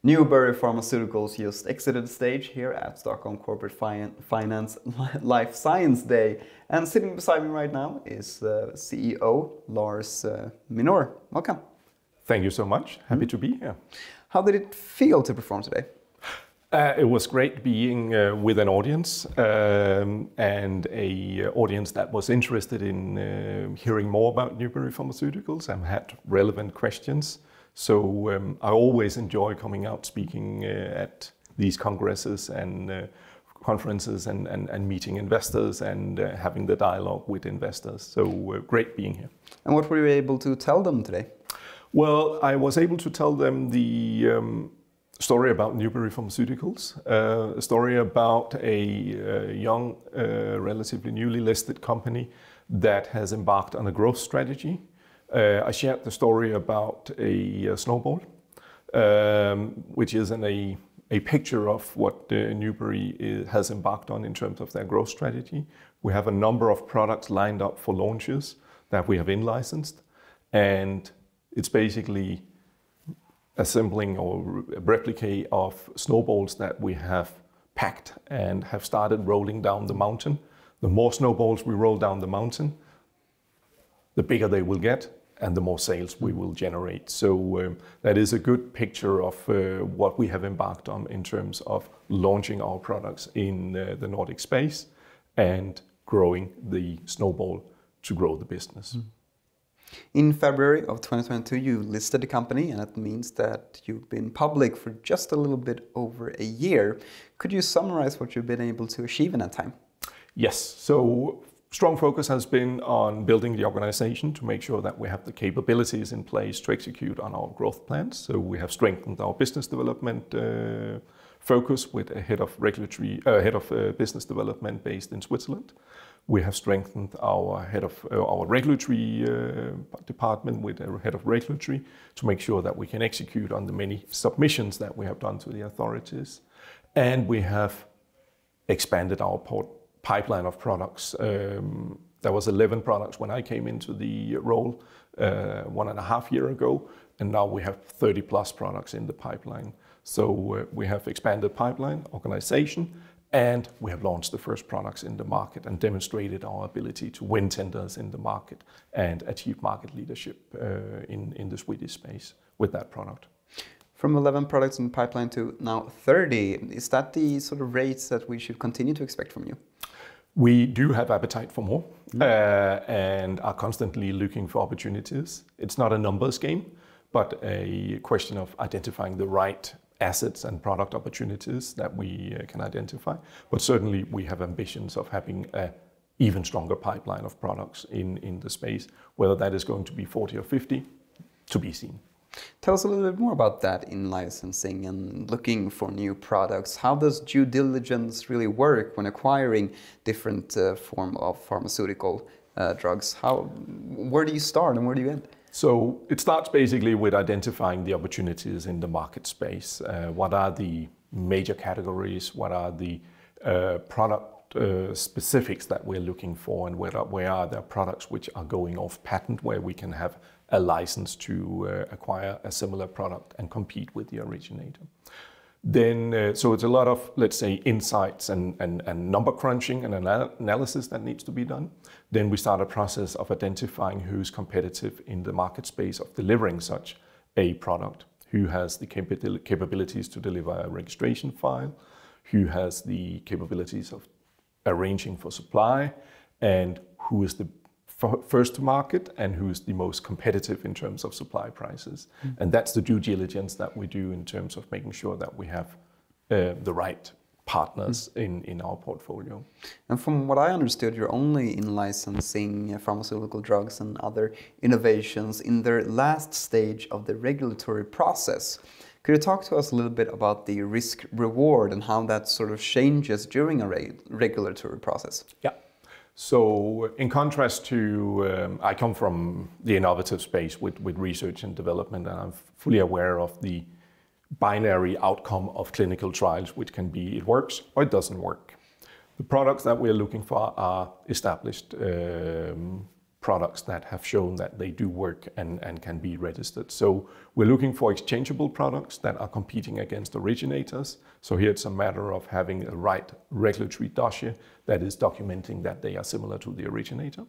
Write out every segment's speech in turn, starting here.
Newbury Pharmaceuticals just exited the stage here at Stockholm Corporate Finance Life Science Day. And sitting beside me right now is the CEO, Lars Minor. Welcome. Thank you so much. Happy to be here. How did it feel to perform today? It was great being with an audience and an audience that was interested in hearing more about Newbury Pharmaceuticals and had relevant questions. So I always enjoy coming out speaking at these congresses and conferences and meeting investors and having the dialogue with investors. So great being here. And what were you able to tell them today? Well, I was able to tell them the story about Newbury Pharmaceuticals, a story about a young, relatively newly listed company that has embarked on a growth strategy. I shared the story about a snowball, which is a picture of what Newbury has embarked on in terms of their growth strategy. We have a number of products lined up for launches that we have in-licensed, and it's basically assembling or a replicate of snowballs that we have packed and have started rolling down the mountain. The more snowballs we roll down the mountain, the bigger they will get and the more sales we will generate. So that is a good picture of what we have embarked on in terms of launching our products in the Nordic space and growing the snowball to grow the business. In February of 2022, you listed the company, and that means that you've been public for just a little bit over a year. Could you summarize what you've been able to achieve in that time? Yes. So strong focus has been on building the organization to make sure that we have the capabilities in place to execute on our growth plans. So we have strengthened our business development focus with a head of business development based in Switzerland. We have strengthened our head of our regulatory department with a head of regulatory to make sure that we can execute on the many submissions that we have done to the authorities. And we have expanded our pipeline of products. There was 11 products when I came into the role 1.5 years ago, and now we have 30 plus products in the pipeline. So we have expanded pipeline, organization, and we have launched the first products in the market and demonstrated our ability to win tenders in the market and achieve market leadership in the Swedish space with that product. From 11 products in the pipeline to now 30, is that the sort of rates that we should continue to expect from you? We do have appetite for more and are constantly looking for opportunities. It's not a numbers game, but a question of identifying the right assets and product opportunities that we can identify. But certainly we have ambitions of having an even stronger pipeline of products in the space, whether that is going to be 40 or 50, to be seen. Tell us a little bit more about that in licensing and looking for new products. How does due diligence really work when acquiring different form of pharmaceutical drugs? Where do you start and where do you end? So it starts basically with identifying the opportunities in the market space. What are the major categories? What are the product specifics that we're looking for? And where are there products which are going off patent where we can have a license to acquire a similar product and compete with the originator? Then, so it's a lot of, let's say, insights and number crunching and analysis that needs to be done. Then we start a process of identifying who's competitive in the market space of delivering such a product, who has the capabilities to deliver a registration file, who has the capabilities of arranging for supply, and who is the first to market and who is the most competitive in terms of supply prices. And that's the due diligence that we do in terms of making sure that we have the right partners in our portfolio. And from what I understood, you're only in licensing pharmaceutical drugs and other innovations in their last stage of the regulatory process. Could you talk to us a little bit about the risk reward and how that sort of changes during a regulatory process? Yeah. So in contrast to, I come from the innovative space with research and development, and I'm fully aware of the binary outcome of clinical trials, which can be it works or it doesn't work. The products that we're looking for are established products that have shown that they do work and can be registered. So we're looking for exchangeable products that are competing against originators. So here it's a matter of having a right regulatory dossier that is documenting that they are similar to the originator.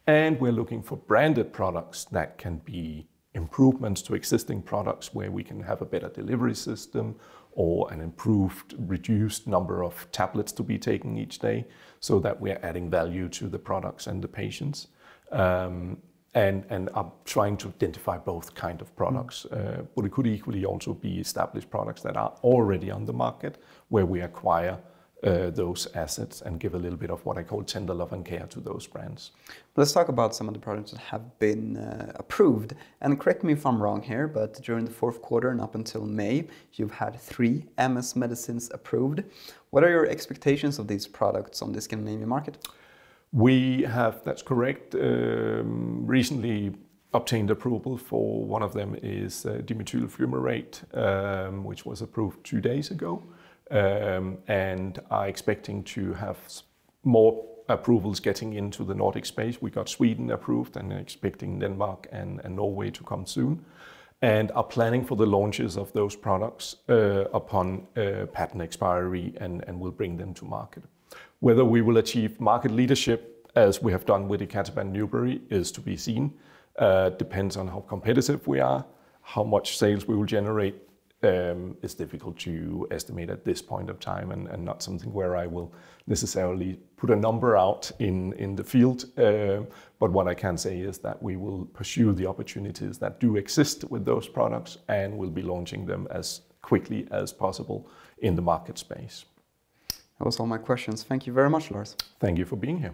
And we're looking for branded products that can be improvements to existing products where we can have a better delivery system or an improved, reduced number of tablets to be taken each day, so that we're adding value to the products and the patients. And are trying to identify both kind of products. But it could equally also be established products that are already on the market, where we acquire those assets and give a little bit of what I call tender love and care to those brands. Let's talk about some of the products that have been approved. And correct me if I'm wrong here, but during the fourth quarter and up until May, you've had 3 MS medicines approved. What are your expectations of these products on the Scandinavian market? We have, that's correct, recently obtained approval for one of them is dimethyl fumarate, which was approved 2 days ago, and are expecting to have more approvals getting into the Nordic space. We got Sweden approved and expecting Denmark and Norway to come soon, and are planning for the launches of those products upon patent expiry and will bring them to market. Whether we will achieve market leadership, as we have done with icatibant Newbury, is to be seen. Depends on how competitive we are, how much sales we will generate. It's difficult to estimate at this point of time, and not something where I will necessarily put a number out in the field. But what I can say is that we will pursue the opportunities that do exist with those products, and will be launching them as quickly as possible in the market space. That was all my questions. Thank you very much, Lars. Thank you for being here.